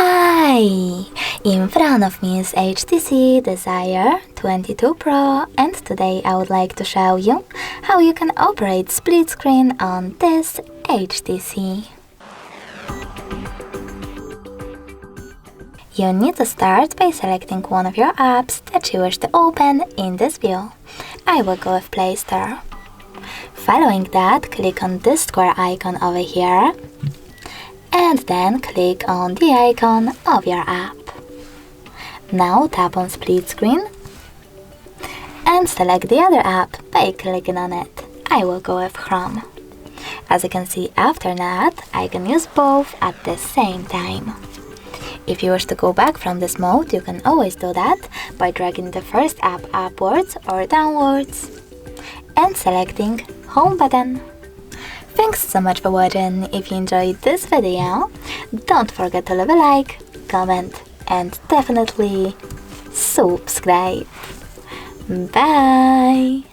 Hi! In front of me is HTC Desire 22 Pro, and today I would like to show you how you can operate split screen on this HTC. You need to start by selecting one of your apps that you wish to open in this view. I will go with Play Store. Following that, click on this square icon over here, and then click on the icon of your app. Now tap on split screen and select the other app by clicking on it. I will go with Chrome. As you can see after that, I can use both at the same time. If you wish to go back from this mode, you can always do that by dragging the first app upwards or downwards and selecting Home button. Thanks so much for watching. If you enjoyed this video, don't forget to leave a like, comment, and definitely subscribe. Bye!